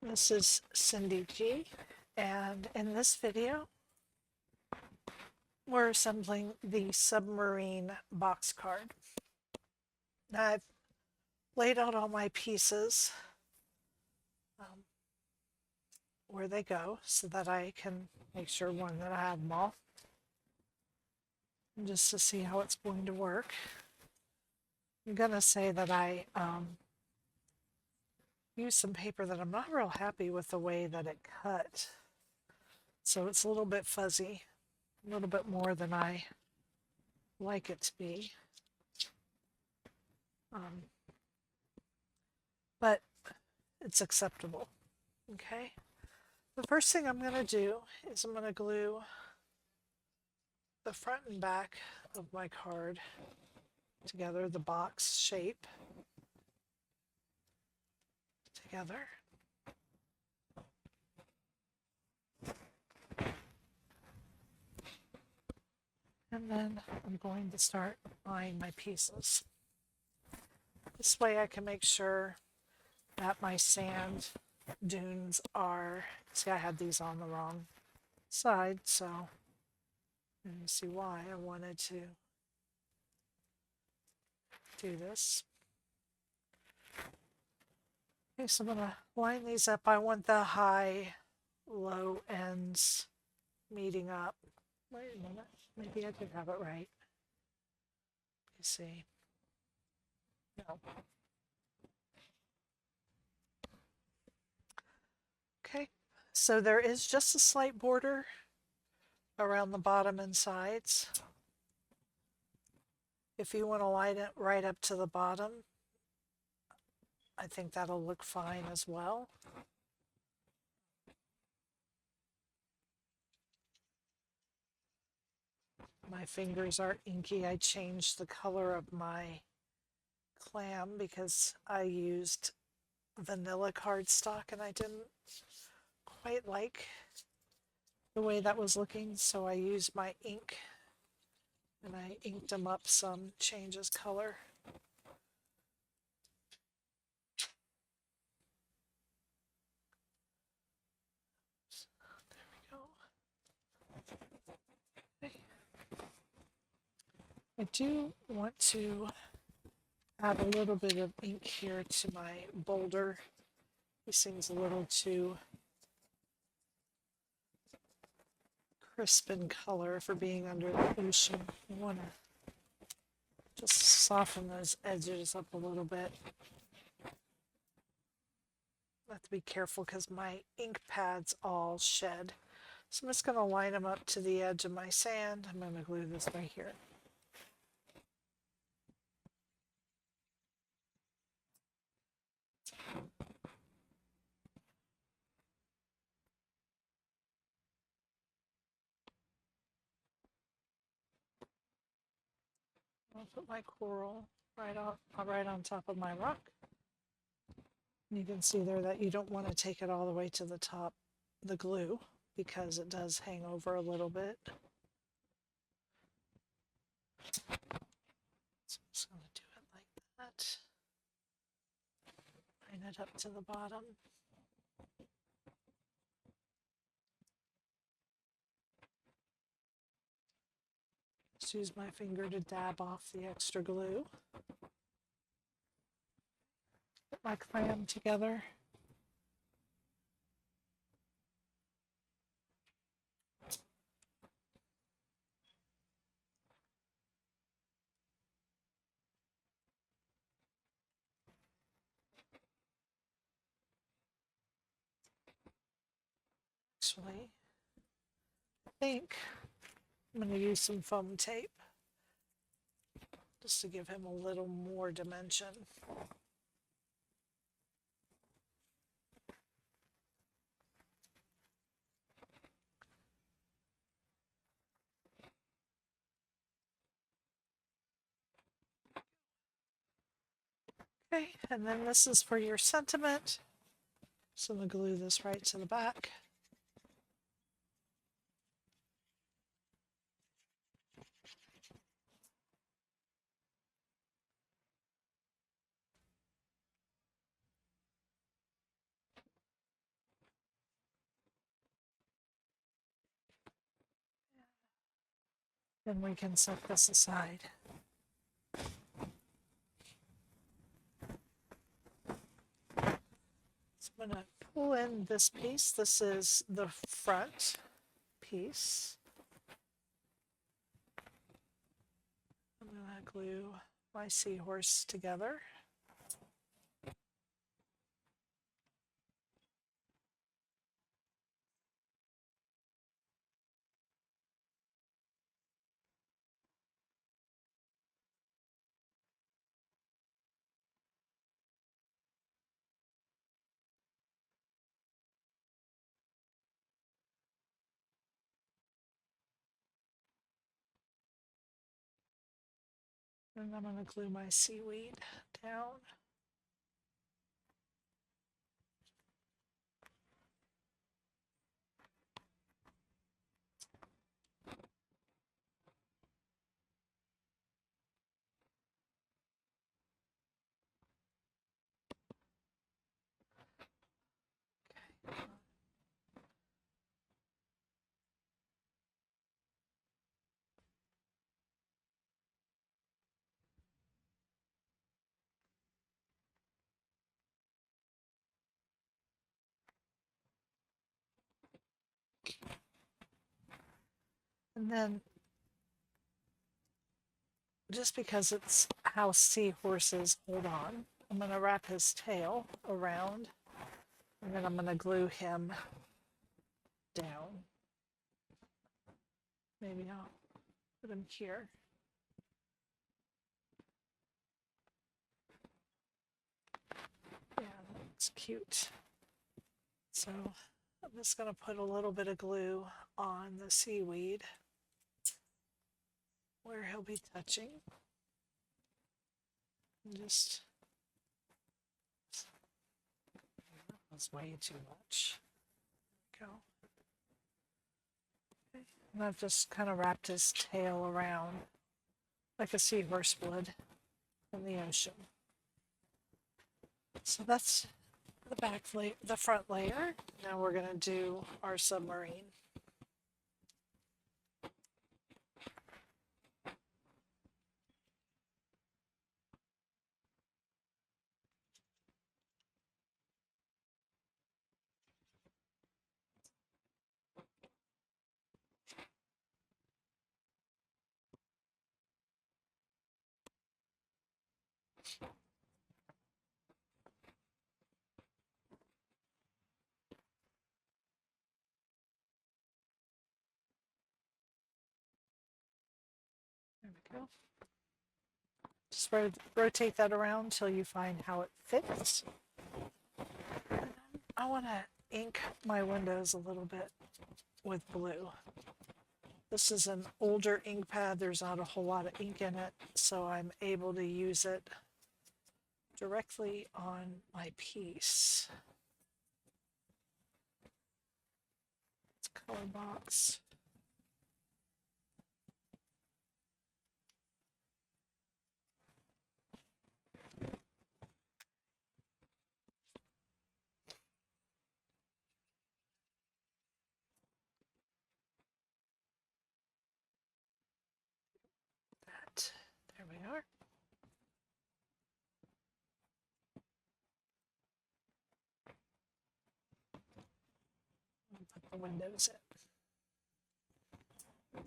This is Cyndy G, and in this video, we're assembling the Submarine box card. Now, I've laid out all my pieces where they go so that I can make sure, one, that I have them all, and just to see how it's going to work. I'm going to say that I used some paper that I'm not real happy with the way that it cut. So it's a little bit fuzzy, a little bit more than I like it to be. But it's acceptable. Okay. The first thing I'm going to do is I'm going to glue the front and back of my card together, the box shape together. And then I'm going to start applying my pieces. This way I can make sure that my sand dunes are, see, I had these on the wrong side, so you see why I wanted to do this. Okay, so I'm going to line these up. I want the high, low ends meeting up. Wait a minute, maybe I did have it right. You see. No. Okay, so there is just a slight border around the bottom and sides. If you want to line it right up to the bottom, I think that'll look fine as well. My fingers are inky. I changed the color of my clam because I used vanilla cardstock and I didn't quite like the way that was looking, so I used my ink and I inked them up some, changes color. There we go. Okay. I do want to add a little bit of ink here to my boulder. This seems a little too crisp in color for being under the ocean. I want to just soften those edges up a little bit. I have to be careful because my ink pads all shed. So I'm just going to line them up to the edge of my sand. I'm going to glue this right here. I'll put my coral right on top of my rock. You can see there that you don't want to take it all the way to the top, the glue, because it does hang over a little bit. So I'm just going to do it like that. Line it up to the bottom. Just use my finger to dab off the extra glue. Put my clam together. Actually, I think I'm going to use some foam tape just to give him a little more dimension. Okay, and then this is for your sentiment. So I'm going to glue this right to the back. Then we can set this aside. So I'm going to pull in this piece. This is the front piece. I'm going to glue my seahorse together. And I'm going to glue my seaweed down. Okay. And then, just because it's how seahorses hold on, I'm going to wrap his tail around, and then I'm going to glue him down. Maybe I'll put him here. Yeah, that's cute. So I'm just going to put a little bit of glue on the seaweed where he'll be touching. And just, that was way too much. There we go. Okay. And I've just kind of wrapped his tail around like a seahorse would in the ocean. So that's the front layer. Now we're going to do our submarine. There we go. Just rotate that around until you find how it fits. I want to ink my windows a little bit with blue. This is an older ink pad. There's not a whole lot of ink in it, so I'm able to use it directly on my piece. It's color box. There we are. I'll put the windows in.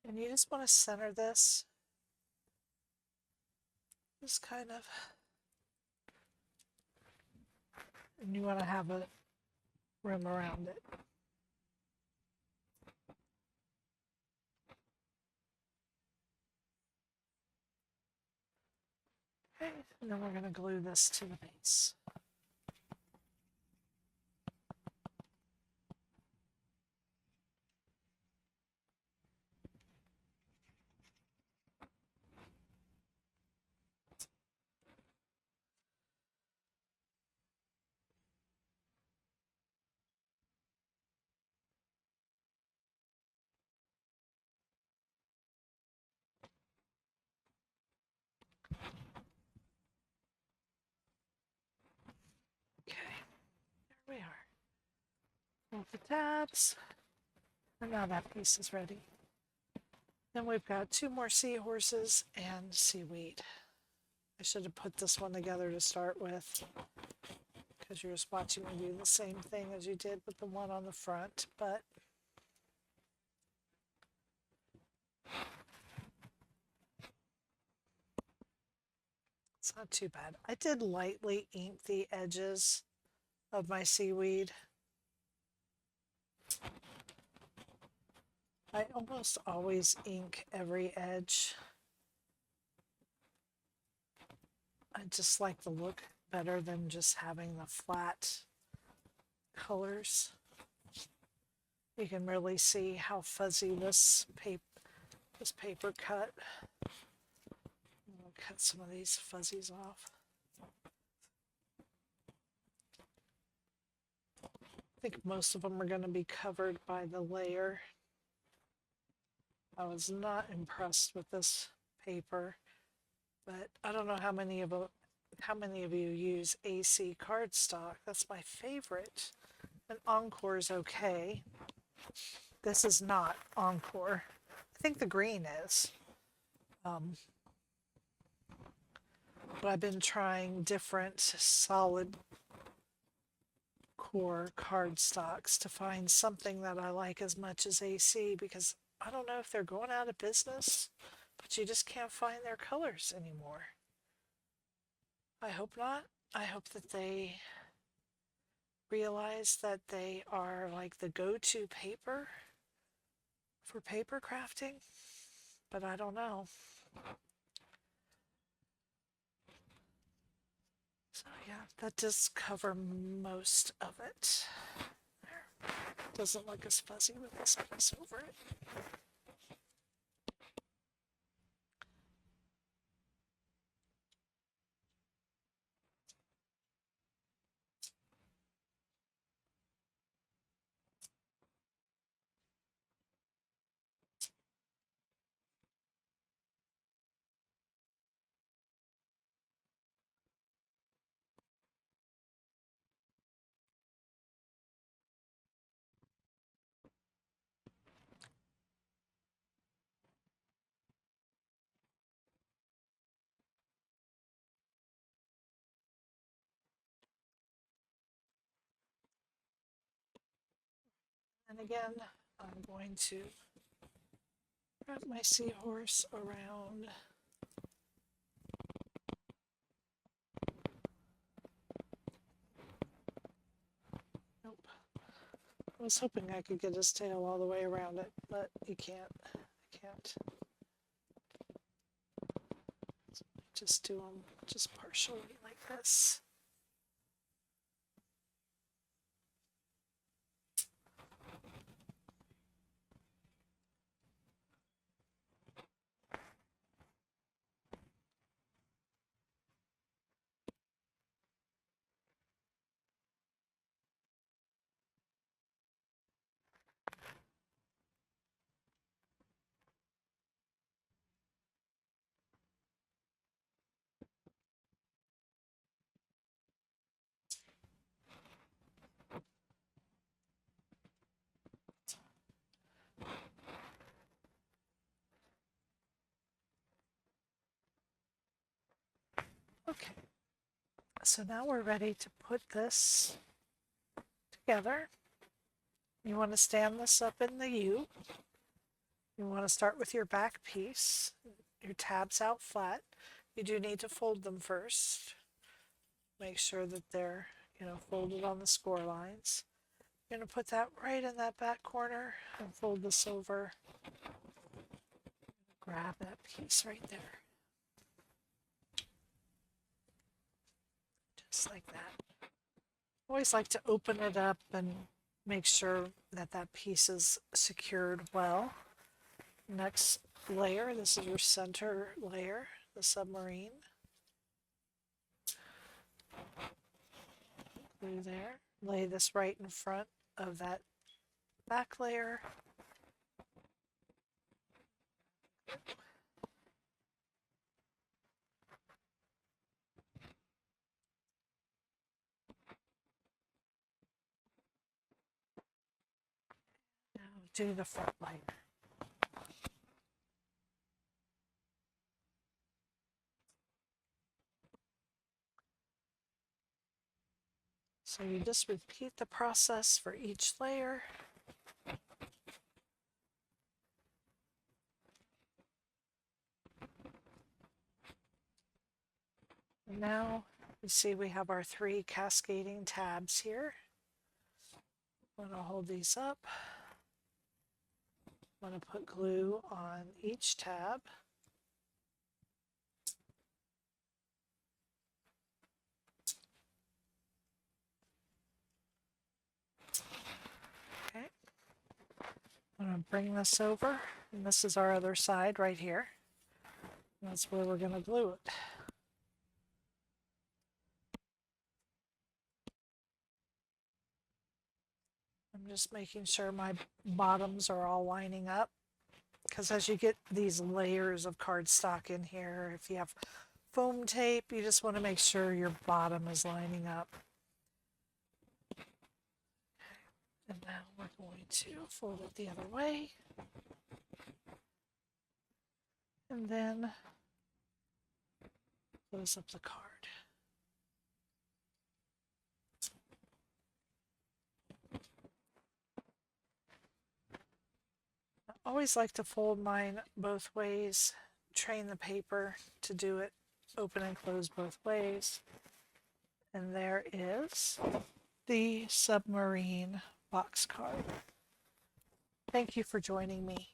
And you just want to center this. Just kind of. And you want to have a rim around it. Okay, and then we're going to glue this to the base. Okay, there we are. Pull the tabs, and now that piece is ready. Then we've got 2 more seahorses and seaweed. I should have put this one together to start with because you're just watching me do the same thing as you did with the one on the front, but it's not too bad. I did lightly ink the edges of my seaweed. I almost always ink every edge. I just like the look better than just having the flat colors. You can really see how fuzzy this paper cut. I'll cut some of these fuzzies off. I think most of them are going to be covered by the layer. I was not impressed with this paper, but I don't know how many of you use AC cardstock. That's my favorite. And Encore is okay. This is not Encore. I think the green is. But I've been trying different solid core cardstocks to find something that I like as much as AC, because I don't know if they're going out of business, but you just can't find their colors anymore. I hope not. I hope that they realize that they are like the go-to paper for paper crafting, but I don't know. So yeah, that does cover most of it. There. Doesn't look as fuzzy with this piece over it. And again, I'm going to wrap my seahorse around. Nope. I was hoping I could get his tail all the way around it, but you can't. I can't. So just do them just partially like this. Okay, so now we're ready to put this together. You want to stand this up in the U. You want to start with your back piece, your tabs out flat. You do need to fold them first. Make sure that they're, folded on the score lines. You're going to put that right in that back corner and fold this over. Grab that piece right there. Just like that. Always like to open it up and make sure that that piece is secured well. Next layer, this is your center layer, the submarine. Glue there. Lay this right in front of that back layer. Now do the front layer. So you just repeat the process for each layer. And now you see we have our 3 cascading tabs here. I'm going to hold these up. I'm going to put glue on each tab. Okay. I'm going to bring this over, and this is our other side right here. That's where we're going to glue it. I'm just making sure my bottoms are all lining up, because as you get these layers of cardstock in here, if you have foam tape, you just want to make sure your bottom is lining up. And now we're going to fold it the other way. And then close up the card. I always like to fold mine both ways, train the paper to do it open and close both ways. And there is the Submarine box card. Thank you for joining me.